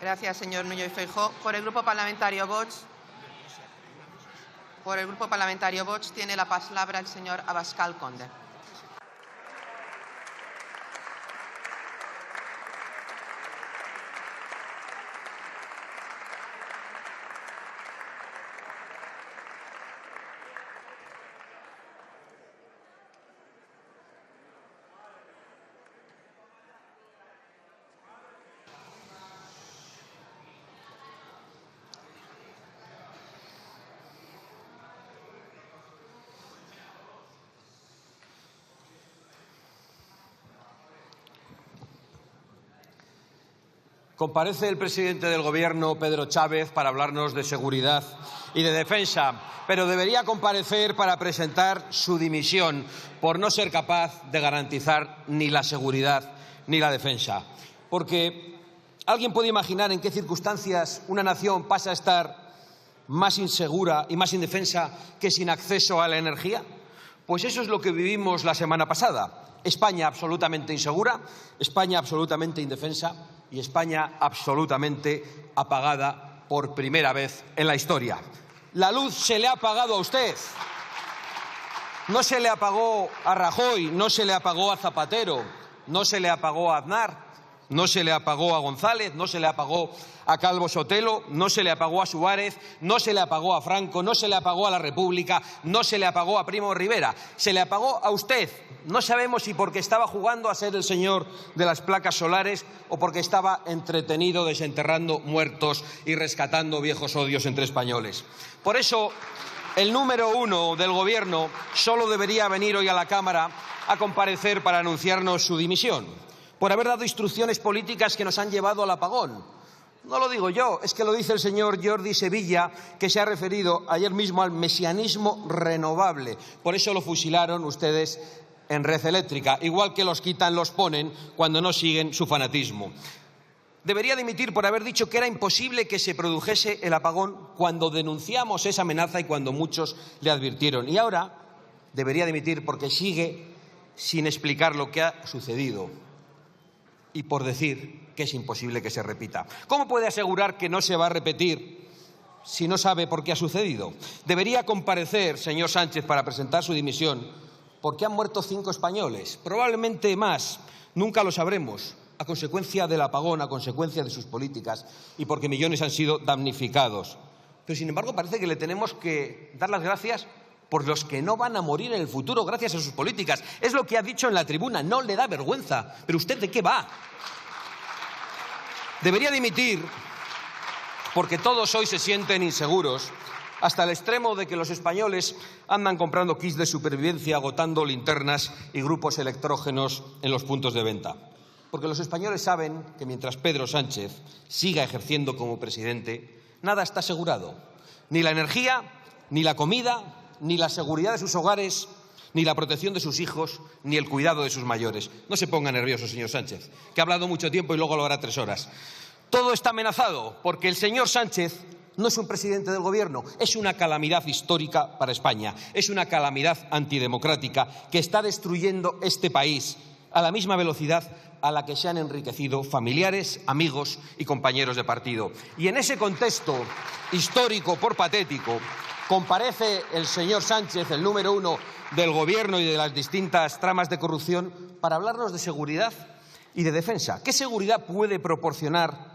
Gracias, señor Núñez Feijóo. Por el Grupo Parlamentario Vox tiene la palabra el señor Abascal Conde. Comparece el presidente del Gobierno, Pedro Chávez, para hablarnos de seguridad y de defensa, pero debería comparecer para presentar su dimisión por no ser capaz de garantizar ni la seguridad ni la defensa. Porque ¿alguien puede imaginar en qué circunstancias una nación pasa a estar más insegura y más indefensa que sin acceso a la energía? Pues eso es lo que vivimos la semana pasada. España absolutamente insegura, España absolutamente indefensa y España absolutamente apagada por primera vez en la historia. La luz se le ha apagado a usted. No se le apagó a Rajoy, no se le apagó a Zapatero, no se le apagó a Aznar, no se le apagó a González, no se le apagó a Calvo Sotelo, no se le apagó a Suárez, no se le apagó a Franco, no se le apagó a la República, no se le apagó a Primo de Rivera. Se le apagó a usted. No sabemos si porque estaba jugando a ser el señor de las placas solares o porque estaba entretenido desenterrando muertos y rescatando viejos odios entre españoles. Por eso, el número uno del Gobierno solo debería venir hoy a la Cámara a comparecer para anunciarnos su dimisión, por haber dado instrucciones políticas que nos han llevado al apagón. No lo digo yo, es que lo dice el señor Jordi Sevilla, que se ha referido ayer mismo al mesianismo renovable. Por eso lo fusilaron ustedes en Red Eléctrica, igual que los quitan, los ponen cuando no siguen su fanatismo. Debería dimitir por haber dicho que era imposible que se produjese el apagón cuando denunciamos esa amenaza y cuando muchos le advirtieron. Y ahora debería dimitir porque sigue sin explicar lo que ha sucedido y por decir que es imposible que se repita. ¿Cómo puede asegurar que no se va a repetir si no sabe por qué ha sucedido? Debería comparecer, señor Sánchez, para presentar su dimisión, porque han muerto 5 españoles, probablemente más, nunca lo sabremos, a consecuencia del apagón, a consecuencia de sus políticas y porque millones han sido damnificados. Pero, sin embargo, parece que le tenemos que dar las gracias por los que no van a morir en el futuro gracias a sus políticas. Es lo que ha dicho en la tribuna. No le da vergüenza. ¿Pero usted de qué va? Debería dimitir porque todos hoy se sienten inseguros hasta el extremo de que los españoles andan comprando kits de supervivencia, agotando linternas y grupos electrógenos en los puntos de venta. Porque los españoles saben que mientras Pedro Sánchez siga ejerciendo como presidente, nada está asegurado. Ni la energía, ni la comida, ni la seguridad de sus hogares, ni la protección de sus hijos, ni el cuidado de sus mayores. No se ponga nervioso, señor Sánchez, que ha hablado mucho tiempo y luego lo hará 3 horas. Todo está amenazado porque el señor Sánchez no es un presidente del Gobierno, es una calamidad histórica para España, es una calamidad antidemocrática que está destruyendo este país a la misma velocidad a la que se han enriquecido familiares, amigos y compañeros de partido. Y en ese contexto histórico por patético, comparece el señor Sánchez, el número uno del Gobierno y de las distintas tramas de corrupción, para hablarnos de seguridad y de defensa. ¿Qué seguridad puede proporcionar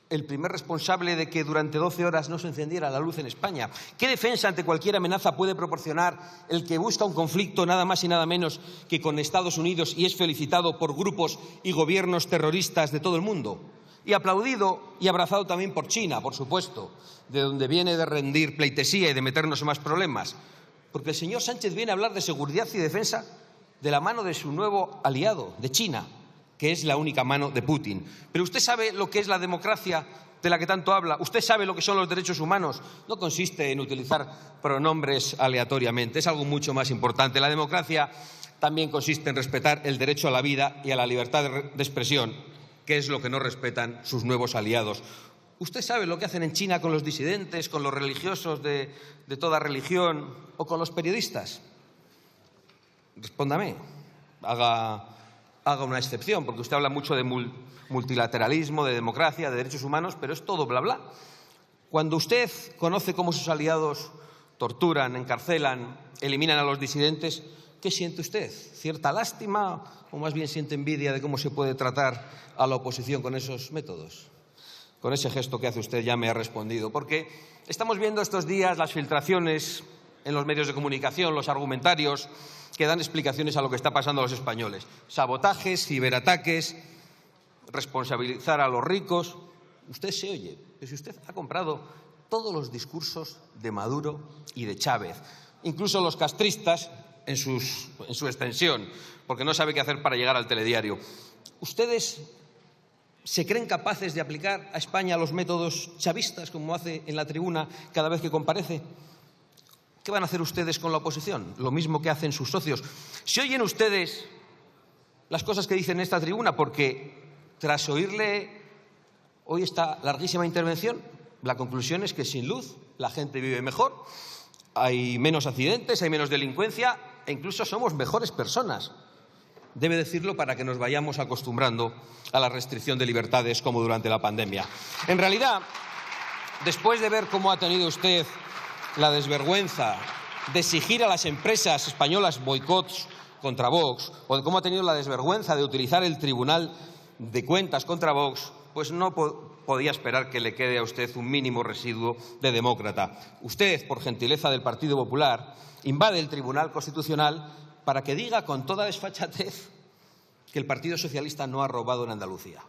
el primer responsable de que durante 12 horas no se encendiera la luz en España? ¿Qué defensa ante cualquier amenaza puede proporcionar el que busca un conflicto nada más y nada menos que con Estados Unidos y es felicitado por grupos y gobiernos terroristas de todo el mundo? Y aplaudido y abrazado también por China, por supuesto, de donde viene de rendir pleitesía y de meternos en más problemas. Porque el señor Sánchez viene a hablar de seguridad y defensa de la mano de su nuevo aliado, de China, que es la única mano de Putin. Pero usted sabe lo que es la democracia de la que tanto habla. Usted sabe lo que son los derechos humanos. No consiste en utilizar pronombres aleatoriamente. Es algo mucho más importante. La democracia también consiste en respetar el derecho a la vida y a la libertad de expresión, que es lo que no respetan sus nuevos aliados. ¿Usted sabe lo que hacen en China con los disidentes, con los religiosos de toda religión o con los periodistas? Respóndame. Haga una excepción, porque usted habla mucho de multilateralismo, de democracia, de derechos humanos, pero es todo bla bla. Cuando usted conoce cómo sus aliados torturan, encarcelan, eliminan a los disidentes, ¿qué siente usted? ¿Cierta lástima o más bien siente envidia de cómo se puede tratar a la oposición con esos métodos? Con ese gesto que hace usted ya me ha respondido, porque estamos viendo estos días las filtraciones en los medios de comunicación, los argumentarios que dan explicaciones a lo que está pasando a los españoles. Sabotajes, ciberataques, responsabilizar a los ricos. Usted se oye, que si usted ha comprado todos los discursos de Maduro y de Chávez, incluso los castristas en su extensión, porque no sabe qué hacer para llegar al telediario. ¿Ustedes se creen capaces de aplicar a España los métodos chavistas, como hace en la tribuna cada vez que comparece? ¿Qué van a hacer ustedes con la oposición? Lo mismo que hacen sus socios. ¿Se oyen ustedes las cosas que dicen en esta tribuna? Porque tras oírle hoy esta larguísima intervención, la conclusión es que sin luz la gente vive mejor, hay menos accidentes, hay menos delincuencia e incluso somos mejores personas. Debe decirlo para que nos vayamos acostumbrando a la restricción de libertades como durante la pandemia. En realidad, después de ver cómo ha tenido usted la desvergüenza de exigir a las empresas españolas boicots contra Vox, o de cómo ha tenido la desvergüenza de utilizar el Tribunal de Cuentas contra Vox, pues no podía esperar que le quede a usted un mínimo residuo de demócrata. Usted, por gentileza del Partido Popular, invade el Tribunal Constitucional para que diga con toda desfachatez que el Partido Socialista no ha robado en Andalucía.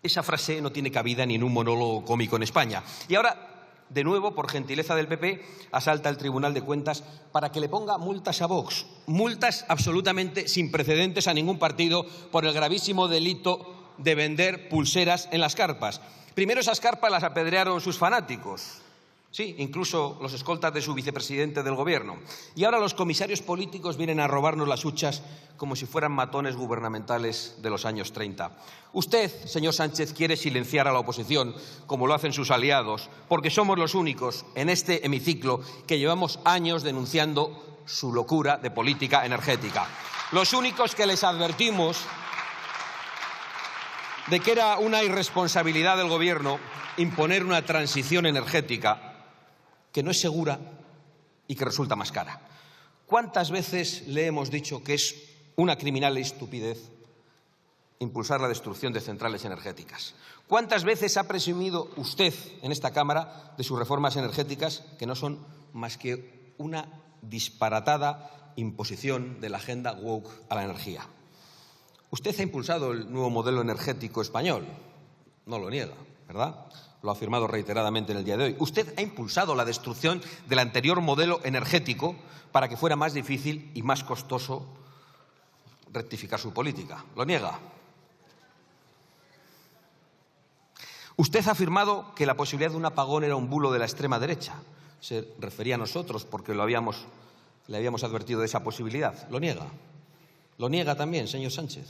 Esa frase no tiene cabida ni en un monólogo cómico en España. Y ahora, de nuevo, por gentileza del PP, asalta el Tribunal de Cuentas para que le ponga multas a Vox, multas absolutamente sin precedentes a ningún partido por el gravísimo delito de vender pulseras en las carpas. Primero esas carpas las apedrearon sus fanáticos, sí, incluso los escoltas de su vicepresidente del Gobierno. Y ahora los comisarios políticos vienen a robarnos las huchas como si fueran matones gubernamentales de los años 30. Usted, señor Sánchez, quiere silenciar a la oposición, como lo hacen sus aliados, porque somos los únicos en este hemiciclo que llevamos años denunciando su locura de política energética. Los únicos que les advertimos de que era una irresponsabilidad del Gobierno imponer una transición energética que no es segura y que resulta más cara. ¿Cuántas veces le hemos dicho que es una criminal estupidez impulsar la destrucción de centrales energéticas? ¿Cuántas veces ha presumido usted en esta Cámara de sus reformas energéticas que no son más que una disparatada imposición de la agenda woke a la energía? Usted ha impulsado el nuevo modelo energético español, no lo niega, ¿verdad? Lo ha afirmado reiteradamente en el día de hoy. Usted ha impulsado la destrucción del anterior modelo energético para que fuera más difícil y más costoso rectificar su política. ¿Lo niega? Usted ha afirmado que la posibilidad de un apagón era un bulo de la extrema derecha. Se refería a nosotros porque le habíamos advertido de esa posibilidad. ¿Lo niega? ¿Lo niega también, señor Sánchez?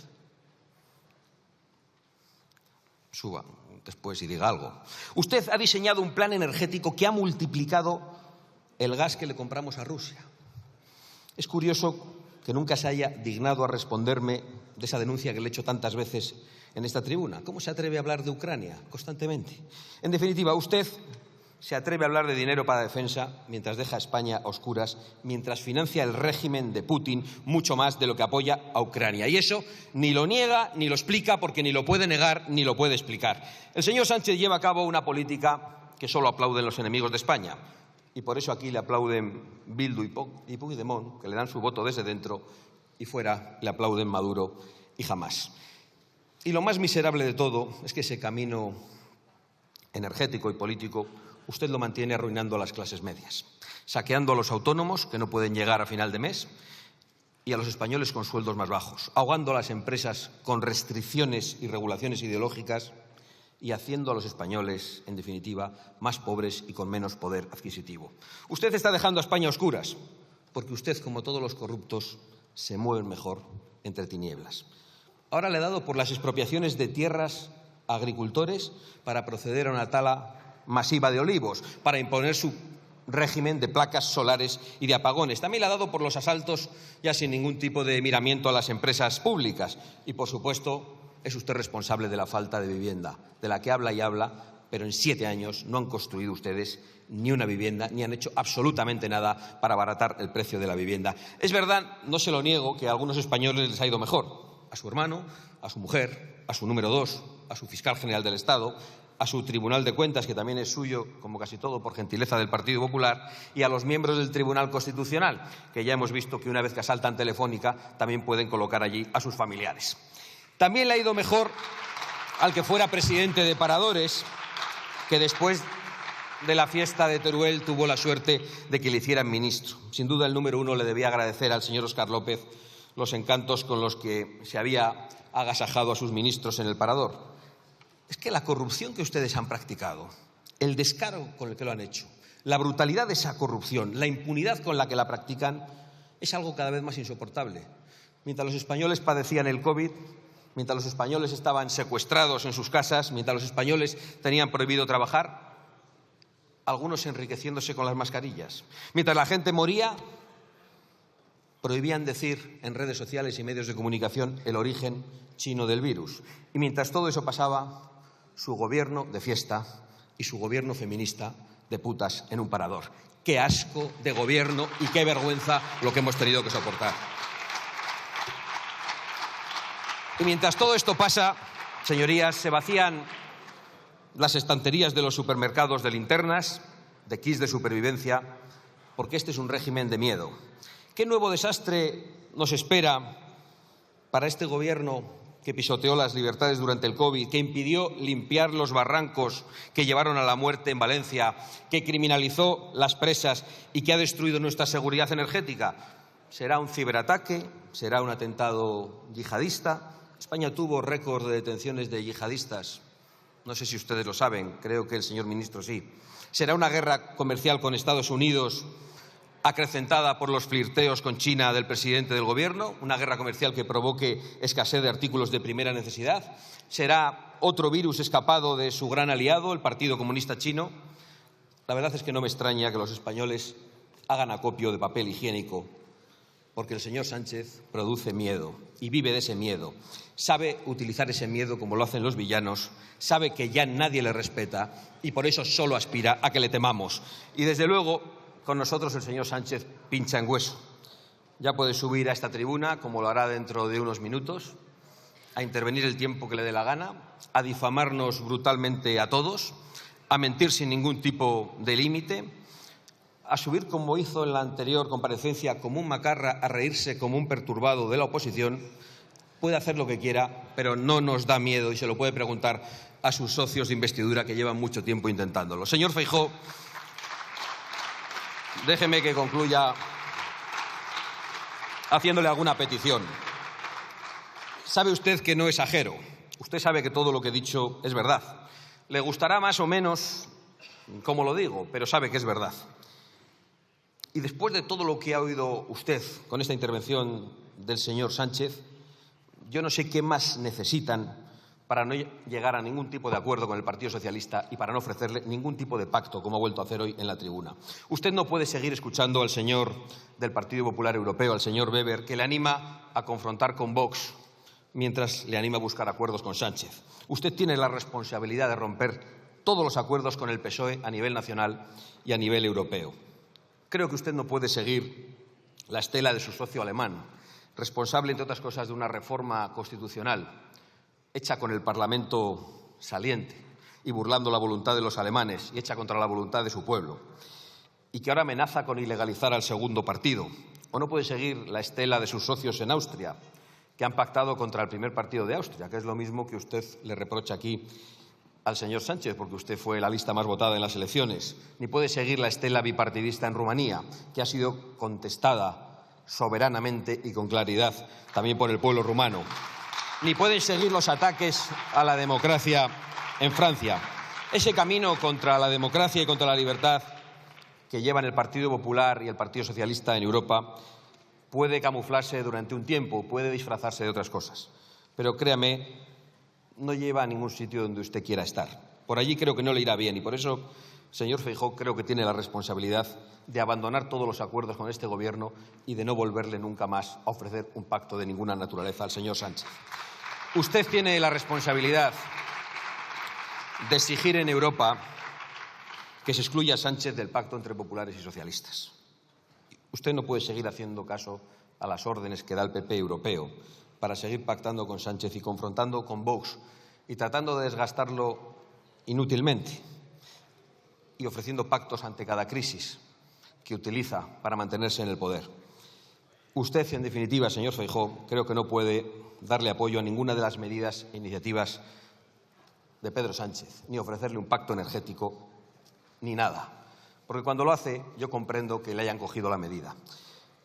Suba después y diga algo. Usted ha diseñado un plan energético que ha multiplicado el gas que le compramos a Rusia. Es curioso que nunca se haya dignado a responderme de esa denuncia que le he hecho tantas veces en esta tribuna. ¿Cómo se atreve a hablar de Ucrania constantemente? En definitiva, usted se atreve a hablar de dinero para defensa mientras deja a España a oscuras, mientras financia el régimen de Putin mucho más de lo que apoya a Ucrania. Y eso ni lo niega ni lo explica porque ni lo puede negar ni lo puede explicar. El señor Sánchez lleva a cabo una política que solo aplauden los enemigos de España. Y por eso aquí le aplauden Bildu y Puigdemont, que le dan su voto desde dentro, y fuera le aplauden Maduro y Hamás. Y lo más miserable de todo es que ese camino energético y político usted lo mantiene arruinando a las clases medias, saqueando a los autónomos que no pueden llegar a final de mes y a los españoles con sueldos más bajos, ahogando a las empresas con restricciones y regulaciones ideológicas y haciendo a los españoles, en definitiva, más pobres y con menos poder adquisitivo. Usted está dejando a España a oscuras porque usted, como todos los corruptos, se mueve mejor entre tinieblas. Ahora le ha dado por las expropiaciones de tierras a agricultores para proceder a una tala masiva de olivos, para imponer su régimen de placas solares y de apagones. También le ha dado por los asaltos ya sin ningún tipo de miramiento a las empresas públicas y, por supuesto, es usted responsable de la falta de vivienda, de la que habla y habla, pero en 7 años no han construido ustedes ni una vivienda, ni han hecho absolutamente nada para abaratar el precio de la vivienda. Es verdad, no se lo niego, que a algunos españoles les ha ido mejor. A su hermano, a su mujer, a su número 2, a su fiscal general del Estado, a su Tribunal de Cuentas, que también es suyo, como casi todo, por gentileza del Partido Popular, y a los miembros del Tribunal Constitucional, que ya hemos visto que una vez que asaltan Telefónica también pueden colocar allí a sus familiares. También le ha ido mejor al que fuera presidente de Paradores, que después de la fiesta de Teruel tuvo la suerte de que le hicieran ministro. Sin duda, el número 1 le debía agradecer al señor Óscar López los encantos con los que se había agasajado a sus ministros en el Parador. Es que la corrupción que ustedes han practicado, el descaro con el que lo han hecho, la brutalidad de esa corrupción, la impunidad con la que la practican, es algo cada vez más insoportable. Mientras los españoles padecían el COVID, mientras los españoles estaban secuestrados en sus casas, mientras los españoles tenían prohibido trabajar, algunos enriqueciéndose con las mascarillas. Mientras la gente moría, prohibían decir en redes sociales y medios de comunicación el origen chino del virus. Y mientras todo eso pasaba, su gobierno de fiesta y su gobierno feminista de putas en un parador. ¡Qué asco de gobierno y qué vergüenza lo que hemos tenido que soportar! Y mientras todo esto pasa, señorías, se vacían las estanterías de los supermercados de linternas, de kits de supervivencia, porque este es un régimen de miedo. ¿Qué nuevo desastre nos espera para este gobierno que pisoteó las libertades durante el COVID, que impidió limpiar los barrancos que llevaron a la muerte en Valencia, que criminalizó las presas y que ha destruido nuestra seguridad energética? ¿Será un ciberataque? ¿Será un atentado yihadista? España tuvo récord de detenciones de yihadistas. No sé si ustedes lo saben, creo que el señor ministro sí. ¿Será una guerra comercial con Estados Unidos acrecentada por los flirteos con China del presidente del Gobierno? ¿Una guerra comercial que provoque escasez de artículos de primera necesidad? ¿Será otro virus escapado de su gran aliado, el Partido Comunista Chino? La verdad es que no me extraña que los españoles hagan acopio de papel higiénico, porque el señor Sánchez produce miedo y vive de ese miedo. Sabe utilizar ese miedo como lo hacen los villanos, sabe que ya nadie le respeta y por eso solo aspira a que le temamos. Y desde luego, con nosotros el señor Sánchez pincha en hueso. Ya puede subir a esta tribuna, como lo hará dentro de unos minutos, a intervenir el tiempo que le dé la gana, a difamarnos brutalmente a todos, a mentir sin ningún tipo de límite, a subir, como hizo en la anterior comparecencia, como un macarra, a reírse como un perturbado de la oposición. Puede hacer lo que quiera, pero no nos da miedo y se lo puede preguntar a sus socios de investidura que llevan mucho tiempo intentándolo. Señor Feijóo, déjeme que concluya haciéndole alguna petición. Sabe usted que no exagero. Usted sabe que todo lo que he dicho es verdad. Le gustará más o menos cómo lo digo, pero sabe que es verdad. Y después de todo lo que ha oído usted con esta intervención del señor Sánchez, yo no sé qué más necesitan para no llegar a ningún tipo de acuerdo con el Partido Socialista y para no ofrecerle ningún tipo de pacto, como ha vuelto a hacer hoy en la tribuna. Usted no puede seguir escuchando al señor del Partido Popular Europeo, al señor Weber, que le anima a confrontar con Vox mientras le anima a buscar acuerdos con Sánchez. Usted tiene la responsabilidad de romper todos los acuerdos con el PSOE a nivel nacional y a nivel europeo. Creo que usted no puede seguir la estela de su socio alemán, responsable, entre otras cosas, de una reforma constitucional hecha con el Parlamento saliente y burlando la voluntad de los alemanes y hecha contra la voluntad de su pueblo, y que ahora amenaza con ilegalizar al segundo partido. O no puede seguir la estela de sus socios en Austria, que han pactado contra el primer partido de Austria, que es lo mismo que usted le reprocha aquí al señor Sánchez, porque usted fue la lista más votada en las elecciones. Ni puede seguir la estela bipartidista en Rumanía, que ha sido contestada soberanamente y con claridad también por el pueblo rumano. Ni pueden seguir los ataques a la democracia en Francia. Ese camino contra la democracia y contra la libertad que llevan el Partido Popular y el Partido Socialista en Europa puede camuflarse durante un tiempo, puede disfrazarse de otras cosas. Pero créame, no lleva a ningún sitio donde usted quiera estar. Por allí creo que no le irá bien y por eso, señor Feijóo, creo que tiene la responsabilidad de abandonar todos los acuerdos con este Gobierno y de no volverle nunca más a ofrecer un pacto de ninguna naturaleza al señor Sánchez. Usted tiene la responsabilidad de exigir en Europa que se excluya a Sánchez del pacto entre populares y socialistas. Usted no puede seguir haciendo caso a las órdenes que da el PP europeo para seguir pactando con Sánchez y confrontando con Vox y tratando de desgastarlo inútilmente y ofreciendo pactos ante cada crisis que utiliza para mantenerse en el poder. Usted, en definitiva, señor Feijóo, creo que no puede darle apoyo a ninguna de las medidas e iniciativas de Pedro Sánchez, ni ofrecerle un pacto energético, ni nada. Porque cuando lo hace, yo comprendo que le hayan cogido la medida.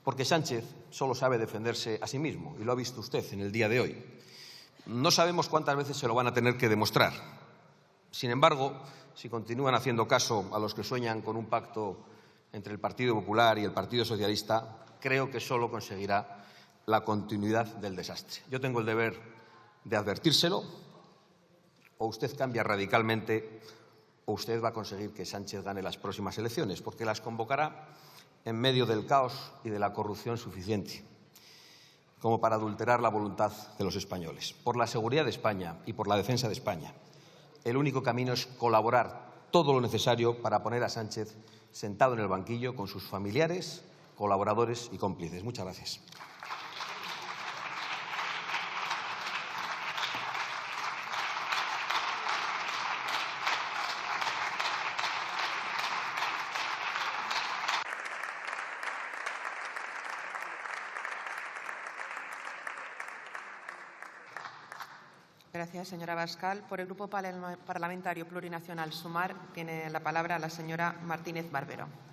Porque Sánchez solo sabe defenderse a sí mismo, y lo ha visto usted en el día de hoy. No sabemos cuántas veces se lo van a tener que demostrar. Sin embargo, si continúan haciendo caso a los que sueñan con un pacto entre el Partido Popular y el Partido Socialista, creo que solo conseguirá la continuidad del desastre. Yo tengo el deber de advertírselo, o usted cambia radicalmente o usted va a conseguir que Sánchez gane las próximas elecciones, porque las convocará en medio del caos y de la corrupción suficiente como para adulterar la voluntad de los españoles. Por la seguridad de España y por la defensa de España, el único camino es colaborar todo lo necesario para poner a Sánchez sentado en el banquillo con sus familiares, colaboradores y cómplices. Muchas gracias. Gracias, señora Abascal. Por el Grupo Parlamentario Plurinacional Sumar tiene la palabra la señora Martínez Barbero.